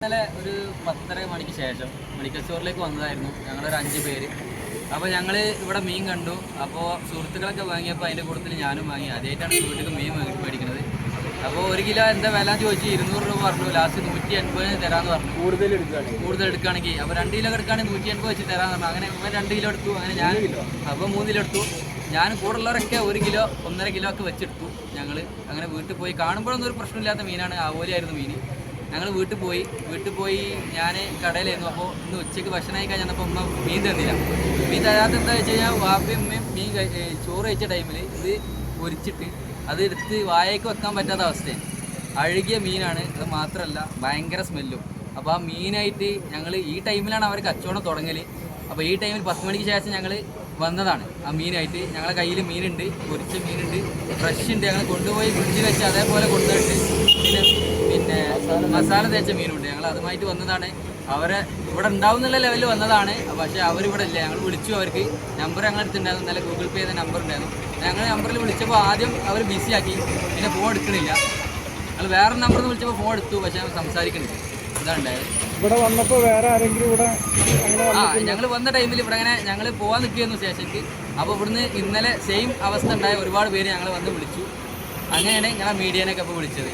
ഇന്നലെ ഒരു 10:30 മണിക്ക് ശേഷം മെഡിക്കൽ സ്റ്റോറിലേക്ക് വന്നതായിരുന്നു ഞങ്ങളൊരു 5 പേര്. അപ്പോൾ ഞങ്ങൾ ഇവിടെ മീൻ കണ്ടു. അപ്പോൾ സുഹൃത്തുക്കളൊക്കെ വാങ്ങിയപ്പോൾ അതിൻ്റെ കൂട്ടത്തിൽ ഞാനും വാങ്ങി. ആദ്യമായിട്ടാണ് വീട്ടിൽ മീൻ മേടിക്കുന്നത്. അപ്പോൾ 1 കിലോ എന്താ വില ചോദിച്ചു 200 രൂപ പറഞ്ഞു. ലാസ്റ്റ് 180 തരാമെന്ന് പറഞ്ഞു. കൂടുതൽ എടുക്കുകയാണെങ്കിൽ അപ്പോൾ 2 കിലോ എടുക്കുകയാണെങ്കിൽ 180 വെച്ച് തരാമെന്ന് പറഞ്ഞു. അങ്ങനെ ഇവൻ 2 കിലോ എടുത്തു. അങ്ങനെ ഞാൻ അപ്പോൾ 3 കിലോ എടുത്തു. ഞാൻ കൂടുള്ളവരൊക്കെ 1 കിലോ 1.5 കിലോ ഒക്കെ വെച്ചെടുത്തു. ഞങ്ങൾ അങ്ങനെ വീട്ടിൽ പോയി കാണുമ്പോഴൊന്നും ഒരു പ്രശ്നമില്ലാത്ത മീനാണ്. ആവോലിയായിരുന്നു മീൻ. ഞങ്ങൾ വീട്ടിൽ പോയി ഞാൻ കടയിലായിരുന്നു. അപ്പോൾ ഇന്ന് ഉച്ചയ്ക്ക് ഭക്ഷണം കഴിക്കാൻ ചെന്നപ്പോൾ ഉമ്മ മീൻ തന്നില്ല. മീൻ തരാത്ത എന്താ വെച്ച് കഴിഞ്ഞാൽ വാപ്പയും ഉമ്മയും മീൻ ചോറ് കഴിച്ച ടൈമിൽ ഇത് പൊരിച്ചിട്ട് അത് എടുത്ത് വായയ്ക്ക് വെക്കാൻ പറ്റാത്ത അവസ്ഥയാണ്. അഴുകിയ മീനാണ്. അത് മാത്രമല്ല ഭയങ്കര സ്മെല്ലും. അപ്പോൾ ആ മീനായിട്ട് ഞങ്ങൾ ഈ ടൈമിലാണ് അവർ കച്ചവടം തുടങ്ങൽ. അപ്പോൾ ഈ ടൈമിൽ 10 മണിക്ക് ശേഷം ഞങ്ങൾ വന്നതാണ് ആ മീനായിട്ട്. ഞങ്ങളുടെ കയ്യിൽ മീനുണ്ട്, പൊരിച്ച മീനുണ്ട്, ഫ്രഷ് ഉണ്ട്. ഞങ്ങൾ കൊണ്ടുപോയി ഫ്രിഡ്ജിൽ വെച്ച് അതേപോലെ കൊണ്ടുപോയിട്ട് പിന്നെ മസാല തേച്ച മീനുണ്ട്. ഞങ്ങൾ അതുമായിട്ട് വന്നതാണ്. അവരെ ഇവിടെ ഉണ്ടാവുന്നുള്ള ലെവലിൽ വന്നതാണ്. പക്ഷേ അവരിവിടെ ഇല്ല. ഞങ്ങൾ വിളിച്ചു. അവർക്ക് നമ്പർ ഞങ്ങൾ എടുത്തിട്ടുണ്ടായിരുന്നു. ഇന്നലെ ഗൂഗിൾ പേ ചെയ്ത നമ്പർ ഉണ്ടായിരുന്നു. ഞങ്ങൾ നമ്പറിൽ വിളിച്ചപ്പോൾ ആദ്യം അവർ ബിസിയാക്കി. പിന്നെ ഫോൺ എടുക്കണില്ല. ഞങ്ങൾ വേറെ നമ്പറിൽ നിന്ന് വിളിച്ചപ്പോൾ ഫോൺ എടുത്തു. പക്ഷേ അവർ സംസാരിക്കുന്നില്ല. ഇതാണ് ഉണ്ടായത്. ഇവിടെ വന്നപ്പോൾ വേറെ ആരെങ്കിലും ഇവിടെ ഞങ്ങൾ വന്ന ടൈമിൽ ഇവിടെ അങ്ങനെ ഞങ്ങൾ പോകാൻ നിൽക്കുകയായിരുന്നു സ്റ്റേഷനിലേക്ക്. അപ്പോൾ ഇവിടുന്ന് ഇന്നലെ സെയിം അവസ്ഥ ഉണ്ടായ ഒരുപാട് പേര് ഞങ്ങൾ വന്ന് വിളിച്ചു. അങ്ങനെയാണ് ഞങ്ങൾ മീഡിയനൊക്കെ ഇപ്പോൾ വിളിച്ചത്.